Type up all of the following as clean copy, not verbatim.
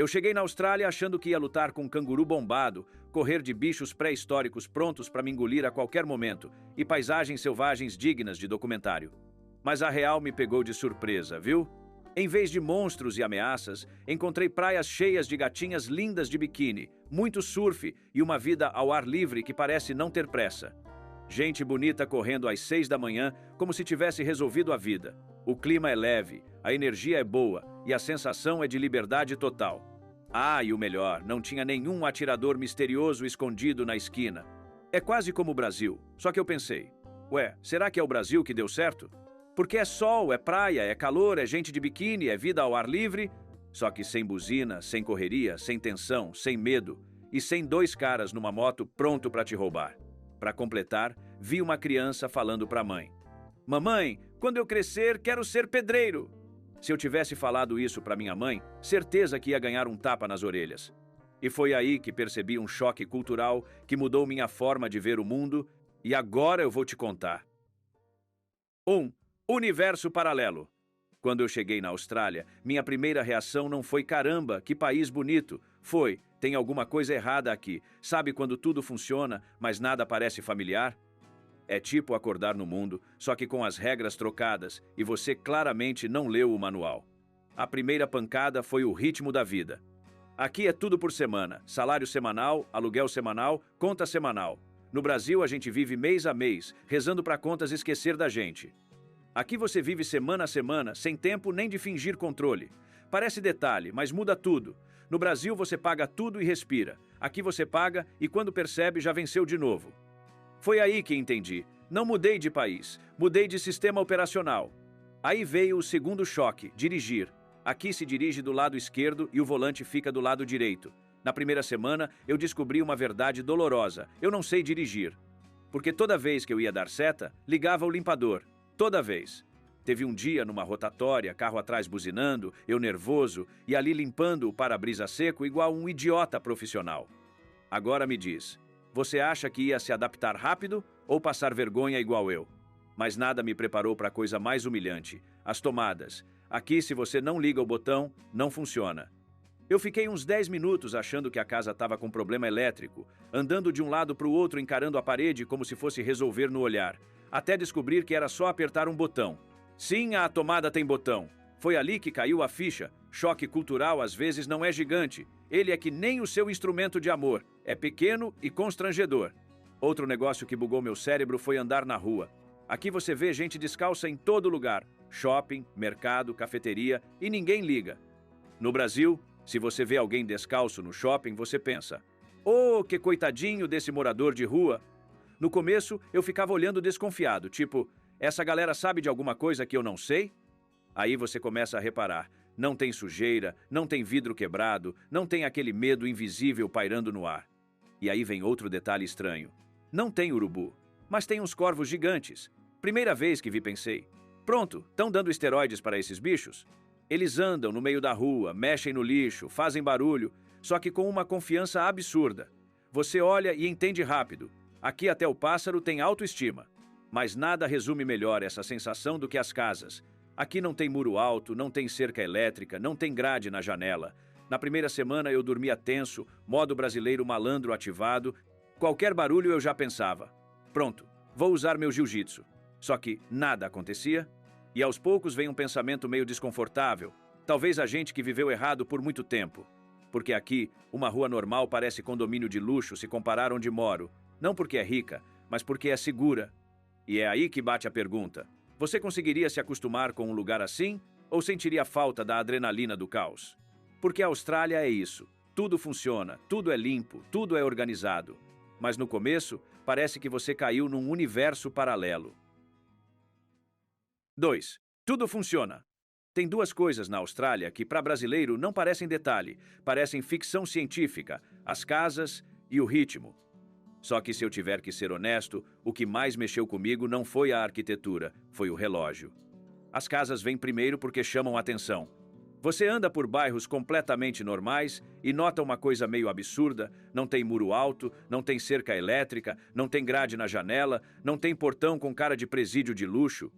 Eu cheguei na Austrália achando que ia lutar com um canguru bombado, correr de bichos pré-históricos prontos para me engolir a qualquer momento e paisagens selvagens dignas de documentário. Mas a real me pegou de surpresa, viu? Em vez de monstros e ameaças, encontrei praias cheias de gatinhas lindas de biquíni, muito surf e uma vida ao ar livre que parece não ter pressa. Gente bonita correndo às 6 da manhã como se tivesse resolvido a vida. O clima é leve, a energia é boa e a sensação é de liberdade total. Ah, e o melhor, não tinha nenhum atirador misterioso escondido na esquina. É quase como o Brasil, só que eu pensei, ué, será que é o Brasil que deu certo? Porque é sol, é praia, é calor, é gente de biquíni, é vida ao ar livre, só que sem buzina, sem correria, sem tensão, sem medo e sem dois caras numa moto pronto para te roubar. Para completar, vi uma criança falando para a mãe: "Mamãe, quando eu crescer, quero ser pedreiro." Se eu tivesse falado isso para minha mãe, certeza que ia ganhar um tapa nas orelhas. E foi aí que percebi um choque cultural que mudou minha forma de ver o mundo, e agora eu vou te contar. 1. Universo paralelo. Quando eu cheguei na Austrália, minha primeira reação não foi "caramba, que país bonito", foi "tem alguma coisa errada aqui". Sabe quando tudo funciona, mas nada parece familiar? É tipo acordar no mundo, só que com as regras trocadas e você claramente não leu o manual. A primeira pancada foi o ritmo da vida. Aqui é tudo por semana, salário semanal, aluguel semanal, conta semanal. No Brasil a gente vive mês a mês, rezando para contas esquecer da gente. Aqui você vive semana a semana, sem tempo nem de fingir controle. Parece detalhe, mas muda tudo. No Brasil você paga tudo e respira. Aqui você paga e quando percebe já venceu de novo. Foi aí que entendi. Não mudei de país, mudei de sistema operacional. Aí veio o segundo choque, dirigir. Aqui se dirige do lado esquerdo e o volante fica do lado direito. Na primeira semana, eu descobri uma verdade dolorosa. Eu não sei dirigir. Porque toda vez que eu ia dar seta, ligava o limpador. Toda vez. Teve um dia numa rotatória, carro atrás buzinando, eu nervoso, e ali limpando o para-brisa seco igual um idiota profissional. Agora me diz, você acha que ia se adaptar rápido ou passar vergonha igual eu? Mas nada me preparou para a coisa mais humilhante, as tomadas. Aqui, se você não liga o botão, não funciona. Eu fiquei uns 10 minutos achando que a casa estava com problema elétrico, andando de um lado para o outro encarando a parede como se fosse resolver no olhar, até descobrir que era só apertar um botão. Sim, a tomada tem botão. Foi ali que caiu a ficha. Choque cultural às vezes não é gigante. Ele é que nem o seu instrumento de amor. É pequeno e constrangedor. Outro negócio que bugou meu cérebro foi andar na rua. Aqui você vê gente descalça em todo lugar. Shopping, mercado, cafeteria e ninguém liga. No Brasil, se você vê alguém descalço no shopping, você pensa: "Oh, que coitadinho desse morador de rua." No começo, eu ficava olhando desconfiado, tipo, essa galera sabe de alguma coisa que eu não sei? Aí você começa a reparar, não tem sujeira, não tem vidro quebrado, não tem aquele medo invisível pairando no ar. E aí vem outro detalhe estranho. Não tem urubu, mas tem uns corvos gigantes. Primeira vez que vi pensei, pronto, estão dando esteroides para esses bichos? Eles andam no meio da rua, mexem no lixo, fazem barulho, só que com uma confiança absurda. Você olha e entende rápido. Aqui até o pássaro tem autoestima. Mas nada resume melhor essa sensação do que as casas. Aqui não tem muro alto, não tem cerca elétrica, não tem grade na janela. Na primeira semana eu dormia tenso, modo brasileiro malandro ativado. Qualquer barulho eu já pensava, pronto, vou usar meu jiu-jitsu. Só que nada acontecia. E aos poucos vem um pensamento meio desconfortável. Talvez a gente que viveu errado por muito tempo. Porque aqui, uma rua normal parece condomínio de luxo se comparar onde moro. Não porque é rica, mas porque é segura. E é aí que bate a pergunta. Você conseguiria se acostumar com um lugar assim? Ou sentiria falta da adrenalina do caos? Porque a Austrália é isso. Tudo funciona, tudo é limpo, tudo é organizado. Mas no começo, parece que você caiu num universo paralelo. 2. Tudo funciona. Tem duas coisas na Austrália que, para brasileiro, não parecem detalhe, parecem ficção científica: as casas e o ritmo. Só que, se eu tiver que ser honesto, o que mais mexeu comigo não foi a arquitetura, foi o relógio. As casas vêm primeiro porque chamam atenção. Você anda por bairros completamente normais e nota uma coisa meio absurda: não tem muro alto, não tem cerca elétrica, não tem grade na janela, não tem portão com cara de presídio de luxo.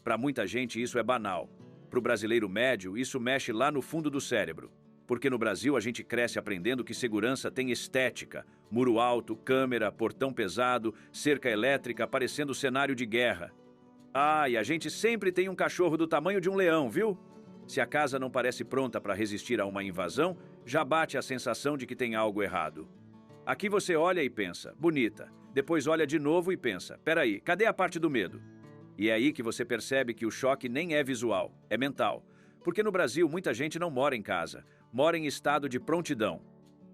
Para muita gente isso é banal. Para o brasileiro médio, isso mexe lá no fundo do cérebro. Porque no Brasil a gente cresce aprendendo que segurança tem estética, muro alto, câmera, portão pesado, cerca elétrica, parecendo cenário de guerra. Ah, e a gente sempre tem um cachorro do tamanho de um leão, viu? Se a casa não parece pronta para resistir a uma invasão, já bate a sensação de que tem algo errado. Aqui você olha e pensa, bonita. Depois olha de novo e pensa, peraí, cadê a parte do medo? E é aí que você percebe que o choque nem é visual, é mental. Porque no Brasil muita gente não mora em casa, mora em estado de prontidão.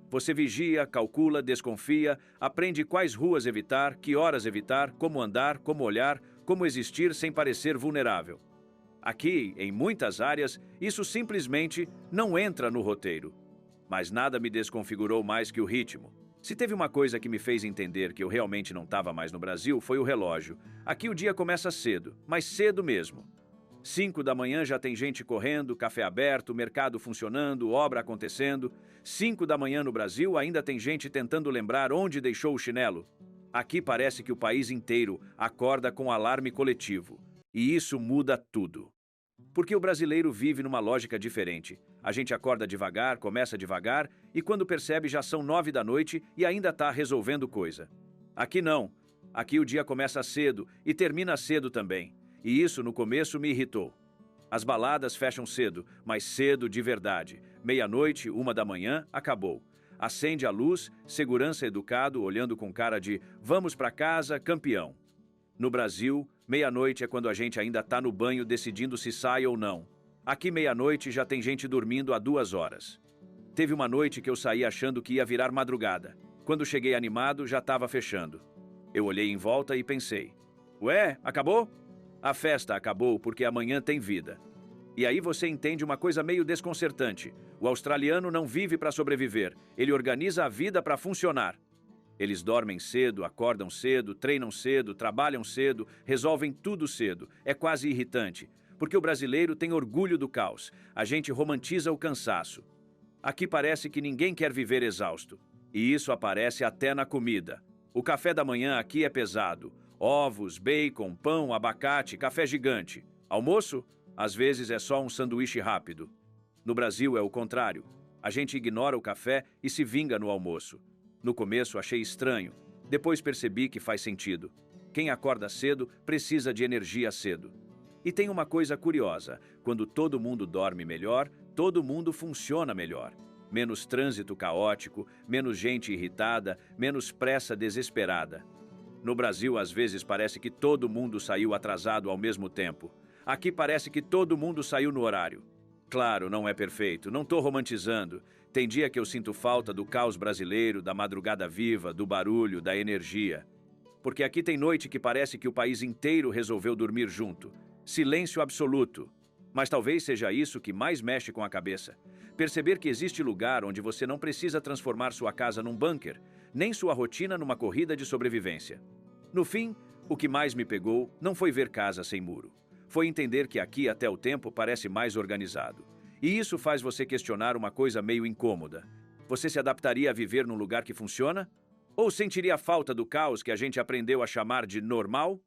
Você vigia, calcula, desconfia, aprende quais ruas evitar, que horas evitar, como andar, como olhar, como existir sem parecer vulnerável. Aqui, em muitas áreas, isso simplesmente não entra no roteiro. Mas nada me desconfigurou mais que o ritmo. Se teve uma coisa que me fez entender que eu realmente não estava mais no Brasil, foi o relógio. Aqui o dia começa cedo, mas cedo mesmo. 5 da manhã já tem gente correndo, café aberto, mercado funcionando, obra acontecendo. 5 da manhã no Brasil ainda tem gente tentando lembrar onde deixou o chinelo. Aqui parece que o país inteiro acorda com alarme coletivo. E isso muda tudo. Porque o brasileiro vive numa lógica diferente. A gente acorda devagar, começa devagar, e quando percebe já são 9 da noite e ainda está resolvendo coisa. Aqui não. Aqui o dia começa cedo e termina cedo também. E isso no começo me irritou. As baladas fecham cedo, mas cedo de verdade. Meia-noite, 1 da manhã, acabou. Acende a luz, segurança educado, olhando com cara de vamos pra casa, campeão. No Brasil, meia-noite é quando a gente ainda tá no banho decidindo se sai ou não. Aqui meia-noite já tem gente dormindo há 2 horas. Teve uma noite que eu saí achando que ia virar madrugada. Quando cheguei animado, já estava fechando. Eu olhei em volta e pensei, ué, acabou? A festa acabou porque amanhã tem vida. E aí você entende uma coisa meio desconcertante. O australiano não vive para sobreviver, ele organiza a vida para funcionar. Eles dormem cedo, acordam cedo, treinam cedo, trabalham cedo, resolvem tudo cedo. É quase irritante, porque o brasileiro tem orgulho do caos. A gente romantiza o cansaço. Aqui parece que ninguém quer viver exausto. E isso aparece até na comida. O café da manhã aqui é pesado. Ovos, bacon, pão, abacate, café gigante. Almoço? Às vezes é só um sanduíche rápido. No Brasil é o contrário. A gente ignora o café e se vinga no almoço. No começo achei estranho. Depois percebi que faz sentido. Quem acorda cedo precisa de energia cedo. E tem uma coisa curiosa. Quando todo mundo dorme melhor, todo mundo funciona melhor. Menos trânsito caótico, menos gente irritada, menos pressa desesperada. No Brasil, às vezes, parece que todo mundo saiu atrasado ao mesmo tempo. Aqui parece que todo mundo saiu no horário. Claro, não é perfeito, não estou romantizando. Tem dia que eu sinto falta do caos brasileiro, da madrugada viva, do barulho, da energia. Porque aqui tem noite que parece que o país inteiro resolveu dormir junto. Silêncio absoluto. Mas talvez seja isso que mais mexe com a cabeça. Perceber que existe lugar onde você não precisa transformar sua casa num bunker, nem sua rotina numa corrida de sobrevivência. No fim, o que mais me pegou não foi ver casa sem muro. Foi entender que aqui até o tempo parece mais organizado. E isso faz você questionar uma coisa meio incômoda. Você se adaptaria a viver num lugar que funciona? Ou sentiria falta do caos que a gente aprendeu a chamar de normal?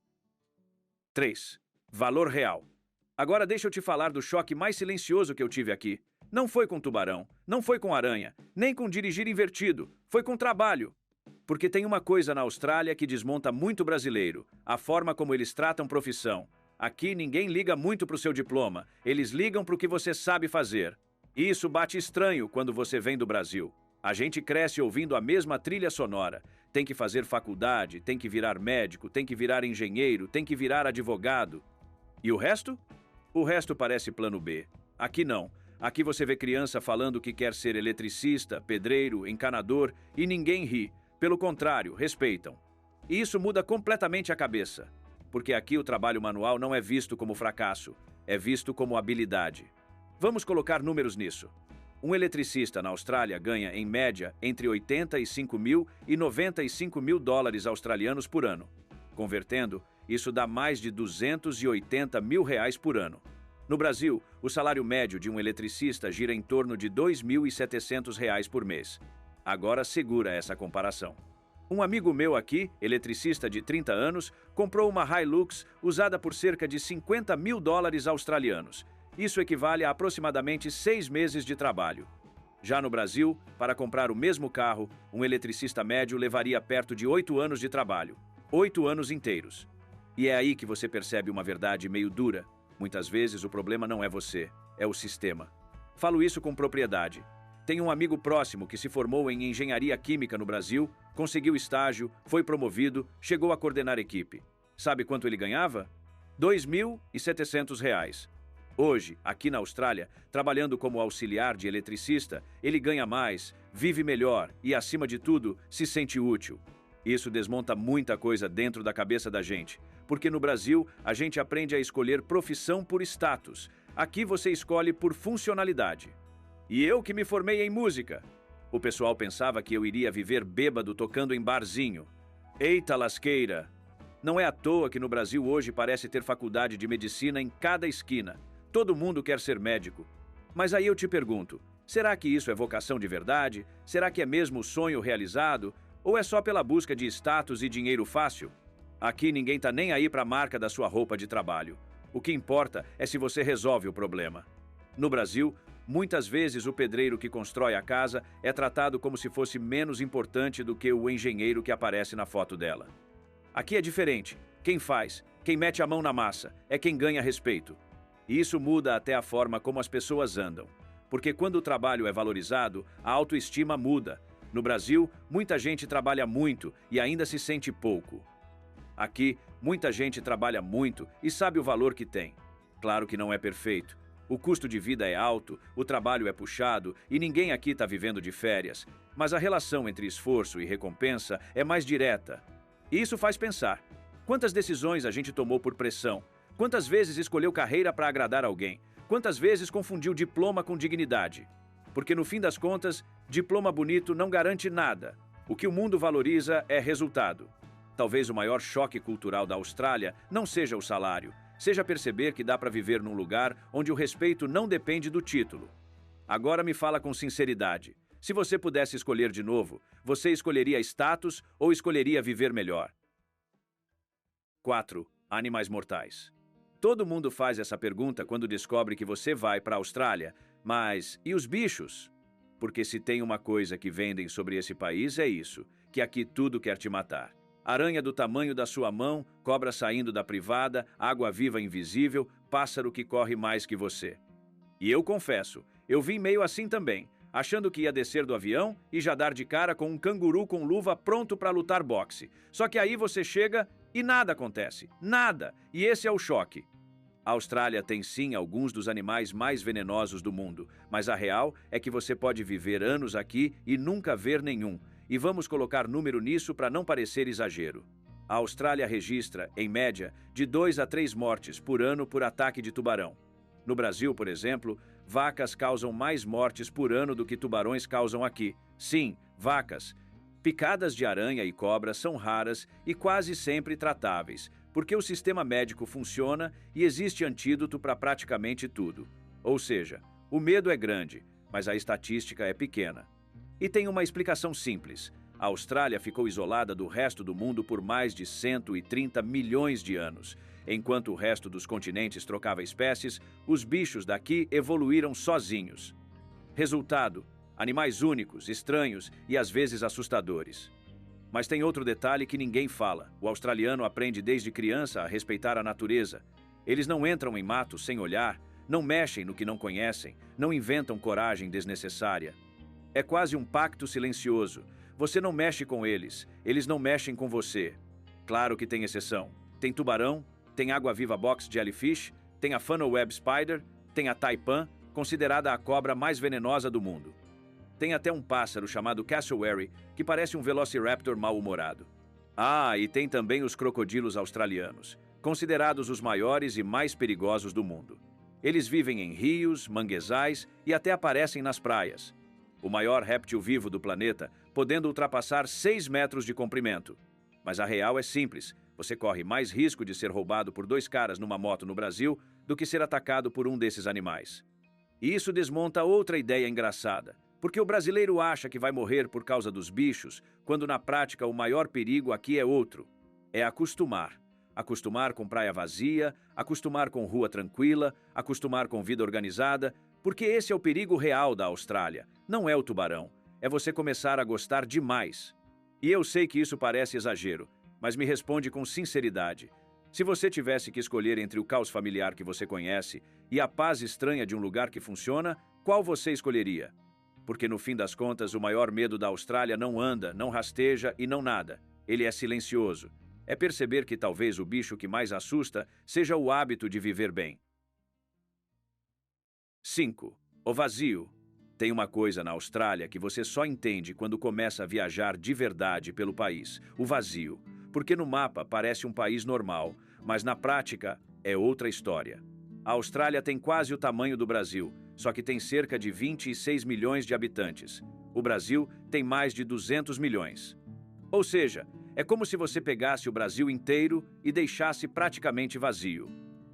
3. Valor real. Agora deixa eu te falar do choque mais silencioso que eu tive aqui. Não foi com tubarão, não foi com aranha, nem com dirigir invertido, foi com trabalho. Porque tem uma coisa na Austrália que desmonta muito brasileiro, a forma como eles tratam profissão. Aqui ninguém liga muito para o seu diploma, eles ligam para o que você sabe fazer. E isso bate estranho quando você vem do Brasil. A gente cresce ouvindo a mesma trilha sonora. Tem que fazer faculdade, tem que virar médico, tem que virar engenheiro, tem que virar advogado. E o resto? O resto parece plano B. Aqui não. Aqui você vê criança falando que quer ser eletricista, pedreiro, encanador e ninguém ri. Pelo contrário, respeitam. E isso muda completamente a cabeça. Porque aqui o trabalho manual não é visto como fracasso, é visto como habilidade. Vamos colocar números nisso. Um eletricista na Austrália ganha, em média, entre 85 mil e 95 mil dólares australianos por ano. Convertendo, isso dá mais de 280 mil reais por ano. No Brasil, o salário médio de um eletricista gira em torno de 2.700 reais por mês. Agora segura essa comparação. Um amigo meu aqui, eletricista de 30 anos, comprou uma Hilux usada por cerca de 50 mil dólares australianos. Isso equivale a aproximadamente 6 meses de trabalho. Já no Brasil, para comprar o mesmo carro, um eletricista médio levaria perto de 8 anos de trabalho. 8 anos inteiros. E é aí que você percebe uma verdade meio dura. Muitas vezes o problema não é você, é o sistema. Falo isso com propriedade. Tenho um amigo próximo que se formou em engenharia química no Brasil, conseguiu estágio, foi promovido, chegou a coordenar equipe. Sabe quanto ele ganhava? R$ 2.700. Hoje, aqui na Austrália, trabalhando como auxiliar de eletricista, ele ganha mais, vive melhor e, acima de tudo, se sente útil. Isso desmonta muita coisa dentro da cabeça da gente, porque no Brasil a gente aprende a escolher profissão por status. Aqui você escolhe por funcionalidade. E eu que me formei em música. O pessoal pensava que eu iria viver bêbado tocando em barzinho. Eita lasqueira! Não é à toa que no Brasil hoje parece ter faculdade de medicina em cada esquina. Todo mundo quer ser médico. Mas aí eu te pergunto, será que isso é vocação de verdade? Será que é mesmo o sonho realizado? Ou é só pela busca de status e dinheiro fácil? Aqui ninguém tá nem aí para a marca da sua roupa de trabalho. O que importa é se você resolve o problema. No Brasil, muitas vezes o pedreiro que constrói a casa é tratado como se fosse menos importante do que o engenheiro que aparece na foto dela. Aqui é diferente. Quem faz, quem mete a mão na massa, é quem ganha respeito. E isso muda até a forma como as pessoas andam. Porque quando o trabalho é valorizado, a autoestima muda. No Brasil, muita gente trabalha muito e ainda se sente pouco. Aqui, muita gente trabalha muito e sabe o valor que tem. Claro que não é perfeito. O custo de vida é alto, o trabalho é puxado e ninguém aqui está vivendo de férias. Mas a relação entre esforço e recompensa é mais direta. E isso faz pensar. Quantas decisões a gente tomou por pressão? Quantas vezes escolheu carreira para agradar alguém? Quantas vezes confundiu diploma com dignidade? Porque no fim das contas, diploma bonito não garante nada. O que o mundo valoriza é resultado. Talvez o maior choque cultural da Austrália não seja o salário, seja perceber que dá para viver num lugar onde o respeito não depende do título. Agora me fala com sinceridade. Se você pudesse escolher de novo, você escolheria status ou escolheria viver melhor? 4. Animais mortais. Todo mundo faz essa pergunta quando descobre que você vai para a Austrália, mas e os bichos? Porque se tem uma coisa que vendem sobre esse país é isso, que aqui tudo quer te matar. Aranha do tamanho da sua mão, cobra saindo da privada, água-viva invisível, pássaro que corre mais que você. E eu confesso, eu vim meio assim também, achando que ia descer do avião e já dar de cara com um canguru com luva pronto para lutar boxe. Só que aí você chega e nada acontece, nada, e esse é o choque. A Austrália tem sim alguns dos animais mais venenosos do mundo, mas a real é que você pode viver anos aqui e nunca ver nenhum. E vamos colocar número nisso para não parecer exagero. A Austrália registra, em média, de 2 a 3 mortes por ano por ataque de tubarão. No Brasil, por exemplo, vacas causam mais mortes por ano do que tubarões causam aqui. Sim, vacas. Picadas de aranha e cobra são raras e quase sempre tratáveis, porque o sistema médico funciona e existe antídoto para praticamente tudo. Ou seja, o medo é grande, mas a estatística é pequena. E tem uma explicação simples. A Austrália ficou isolada do resto do mundo por mais de 130 milhões de anos. Enquanto o resto dos continentes trocava espécies, os bichos daqui evoluíram sozinhos. Resultado: animais únicos, estranhos e às vezes assustadores. Mas tem outro detalhe que ninguém fala. O australiano aprende desde criança a respeitar a natureza. Eles não entram em matos sem olhar, não mexem no que não conhecem, não inventam coragem desnecessária. É quase um pacto silencioso. Você não mexe com eles, eles não mexem com você. Claro que tem exceção. Tem tubarão, tem água-viva box jellyfish, tem a funnel web spider, tem a taipan, considerada a cobra mais venenosa do mundo. Tem até um pássaro chamado cassowary, que parece um velociraptor mal-humorado. Ah, e tem também os crocodilos australianos, considerados os maiores e mais perigosos do mundo. Eles vivem em rios, manguezais e até aparecem nas praias. O maior réptil vivo do planeta, podendo ultrapassar 6 metros de comprimento. Mas a real é simples, você corre mais risco de ser roubado por 2 caras numa moto no Brasil do que ser atacado por um desses animais. E isso desmonta outra ideia engraçada. Porque o brasileiro acha que vai morrer por causa dos bichos, quando na prática o maior perigo aqui é outro. É acostumar. Acostumar com praia vazia, acostumar com rua tranquila, acostumar com vida organizada, Porque esse é o perigo real da Austrália. Não é o tubarão. É você começar a gostar demais. E eu sei que isso parece exagero, mas me responde com sinceridade. Se você tivesse que escolher entre o caos familiar que você conhece e a paz estranha de um lugar que funciona, qual você escolheria? Porque no fim das contas, o maior medo da Austrália não anda, não rasteja e não nada. Ele é silencioso. É perceber que talvez o bicho que mais assusta seja o hábito de viver bem. 5. O vazio. Tem uma coisa na Austrália que você só entende quando começa a viajar de verdade pelo país: o vazio. Porque no mapa parece um país normal, mas na prática é outra história. A Austrália tem quase o tamanho do Brasil, só que tem cerca de 26 milhões de habitantes. O Brasil tem mais de 200 milhões. Ou seja, é como se você pegasse o Brasil inteiro e deixasse praticamente vazio.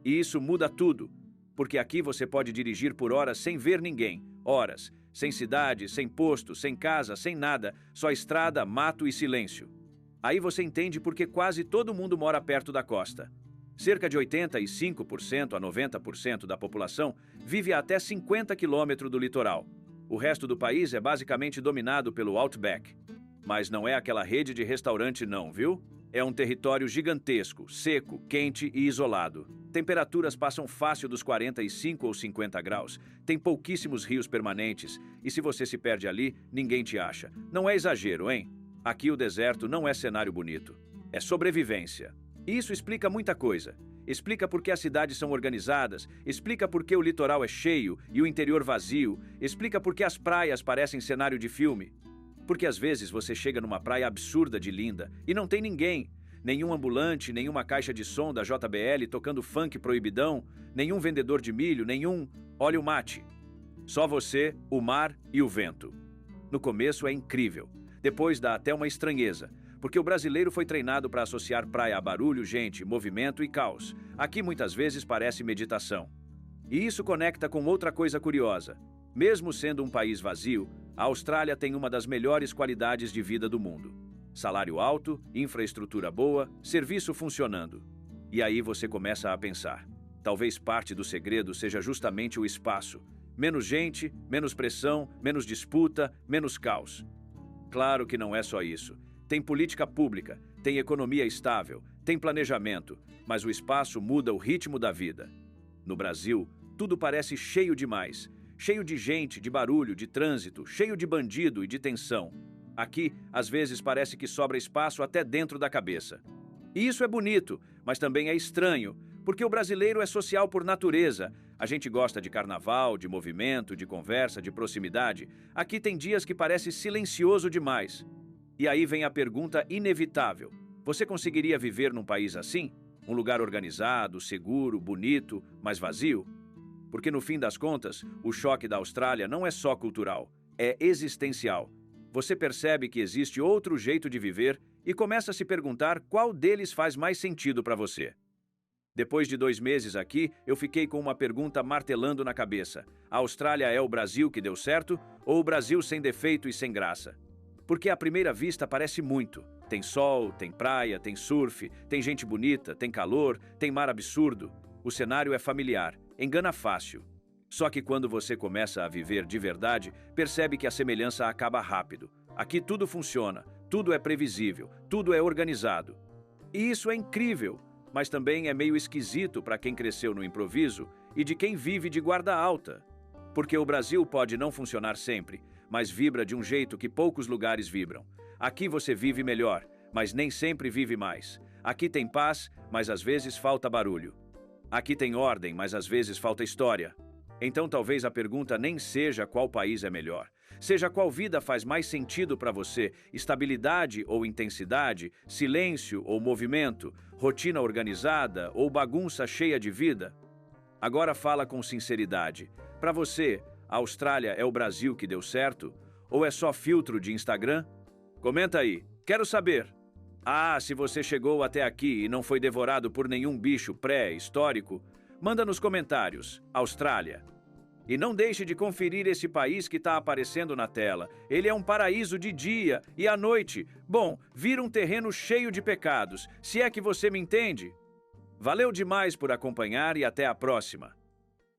E isso muda tudo, porque aqui você pode dirigir por horas sem ver ninguém, horas, sem cidade, sem posto, sem casa, sem nada, só estrada, mato e silêncio. Aí você entende porque quase todo mundo mora perto da costa. Cerca de 85% a 90% da população vive a até 50 quilômetros do litoral. O resto do país é basicamente dominado pelo Outback. Mas não é aquela rede de restaurante não, viu? É um território gigantesco, seco, quente e isolado. Temperaturas passam fácil dos 45 ou 50 graus. Tem pouquíssimos rios permanentes e se você se perde ali, ninguém te acha. Não é exagero, hein? Aqui o deserto não é cenário bonito. É sobrevivência. E isso explica muita coisa. Explica por que as cidades são organizadas, explica por que o litoral é cheio e o interior vazio, explica por que as praias parecem cenário de filme. Porque às vezes você chega numa praia absurda de linda e não tem ninguém. Nenhum ambulante, nenhuma caixa de som da JBL tocando funk proibidão, nenhum vendedor de milho, nenhum óleo mate. Só você, o mar e o vento. No começo é incrível. Depois dá até uma estranheza, porque o brasileiro foi treinado para associar praia a barulho, gente, movimento e caos. Aqui muitas vezes parece meditação. E isso conecta com outra coisa curiosa. Mesmo sendo um país vazio, a Austrália tem uma das melhores qualidades de vida do mundo. Salário alto, infraestrutura boa, serviço funcionando. E aí você começa a pensar. Talvez parte do segredo seja justamente o espaço. Menos gente, menos pressão, menos disputa, menos caos. Claro que não é só isso. Tem política pública, tem economia estável, tem planejamento, mas o espaço muda o ritmo da vida. No Brasil, tudo parece cheio demais. Cheio de gente, de barulho, de trânsito, cheio de bandido e de tensão. Aqui, às vezes, parece que sobra espaço até dentro da cabeça. E isso é bonito, mas também é estranho, porque o brasileiro é social por natureza. A gente gosta de carnaval, de movimento, de conversa, de proximidade. Aqui tem dias que parece silencioso demais. E aí vem a pergunta inevitável. Você conseguiria viver num país assim? Um lugar organizado, seguro, bonito, mas vazio? Porque no fim das contas, o choque da Austrália não é só cultural, é existencial. Você percebe que existe outro jeito de viver e começa a se perguntar qual deles faz mais sentido para você. Depois de 2 meses aqui, eu fiquei com uma pergunta martelando na cabeça. A Austrália é o Brasil que deu certo ou o Brasil sem defeito e sem graça? Porque à primeira vista parece muito. Tem sol, tem praia, tem surf, tem gente bonita, tem calor, tem mar absurdo. O cenário é familiar, engana fácil. Só que quando você começa a viver de verdade, percebe que a semelhança acaba rápido. Aqui tudo funciona, tudo é previsível, tudo é organizado. E isso é incrível, mas também é meio esquisito para quem cresceu no improviso e de quem vive de guarda alta. Porque o Brasil pode não funcionar sempre, mas vibra de um jeito que poucos lugares vibram. Aqui você vive melhor, mas nem sempre vive mais. Aqui tem paz, mas às vezes falta barulho. Aqui tem ordem, mas às vezes falta história. Então talvez a pergunta nem seja qual país é melhor. Seja qual vida faz mais sentido para você, estabilidade ou intensidade, silêncio ou movimento, rotina organizada ou bagunça cheia de vida. Agora fala com sinceridade. Para você, a Austrália é o Brasil que deu certo? Ou é só filtro de Instagram? Comenta aí, quero saber. Ah, se você chegou até aqui e não foi devorado por nenhum bicho pré-histórico, manda nos comentários, Austrália. E não deixe de conferir esse país que está aparecendo na tela. Ele é um paraíso de dia e à noite. Bom, vira um terreno cheio de pecados, se é que você me entende. Valeu demais por acompanhar e até a próxima.